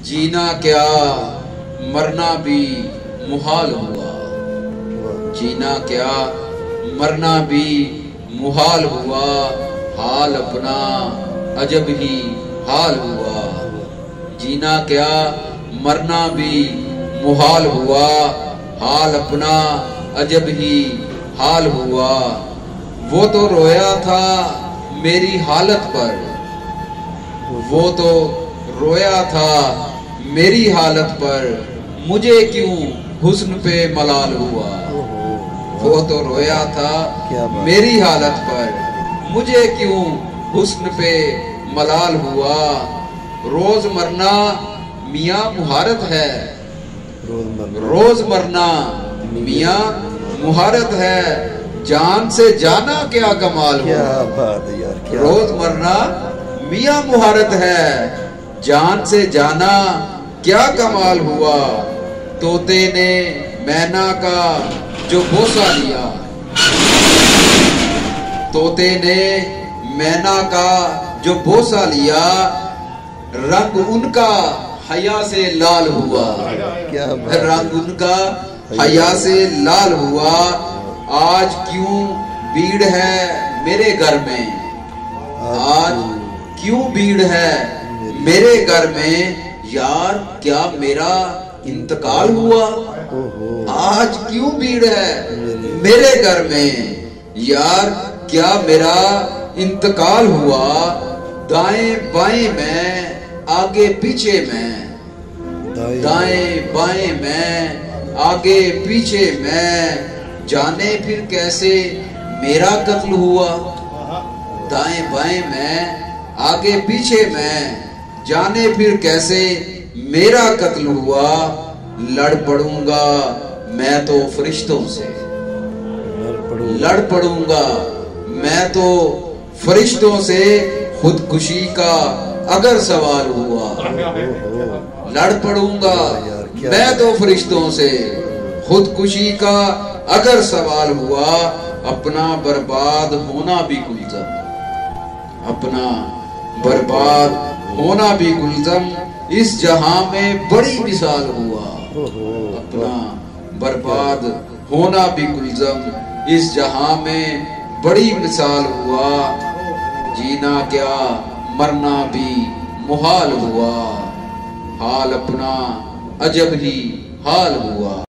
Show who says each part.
Speaker 1: جینا کیا مرنا بھی محال ہوا، جینا کیا مرنا بھی محال ہوا، حال اپنا عجب ہی حال ہوا۔ جینا کیا مرنا بھی محال ہوا، حال اپنا عجب ہی حال ہوا۔ وہ تو رویا تھا میری حالت پر، وہ تو رویا تھا میری حالت پر، مجھے کیوں حسن پہ ملال ہوا۔ وہ تو رویا تھا میری حالت پر، مجھے کیوں حسن پہ ملال ہوا۔ روز مرنا میاں مہارت ہے، روز مرنا میاں مہارت ہے، جان سے جانا کیا کمال ہوا۔ روز مرنا میاں مہارت ہے، جان سے جانا کیا کمال ہوا۔ طوطے نے مینا کا جو بوسہ لیا، طوطے نے مینا کا جو بوسہ لیا، رنگ ان کا حیا سے لال ہوا، رنگ ان کا حیا سے لال ہوا۔ آج کیوں بھیڑ ہے میرے گھر میں، آج کیوں بھیڑ ہے میرے گھر میں، یار کیا میرا انتقال ہوا۔ آج کیوں بھیڑ ہے میرے گھر میں، یار کیا میرا انتقال ہوا۔ دائیں بائیں میں آگے پیچھے میں، دائیں بائیں میں آگے پیچھے میں، جانے پھر کیسے میرا قتل ہوا۔ دائیں بائیں میں آگے پیچھے میں، جانے پھر کیسے میرا قتل ہوا۔ لڑ پڑوں گا میں تو فرشتوں سے، لڑ پڑوں گا میں تو فرشتوں سے، خودکشی کا اگر سوال ہوا۔ لڑ پڑوں گا میں تو فرشتوں سے، خودکشی کا اگر سوال ہوا۔ اپنا برباد ہونا بھی گلزم، اپنا برباد ہونا بھی گلزم، اس جہاں میں بڑی مثال ہوا۔ اپنا برباد ہونا بھی گلزم، اس جہاں میں بڑی مثال ہوا۔ جینا کیا مرنا بھی محال ہوا، حال اپنا عجب ہی حال ہوا۔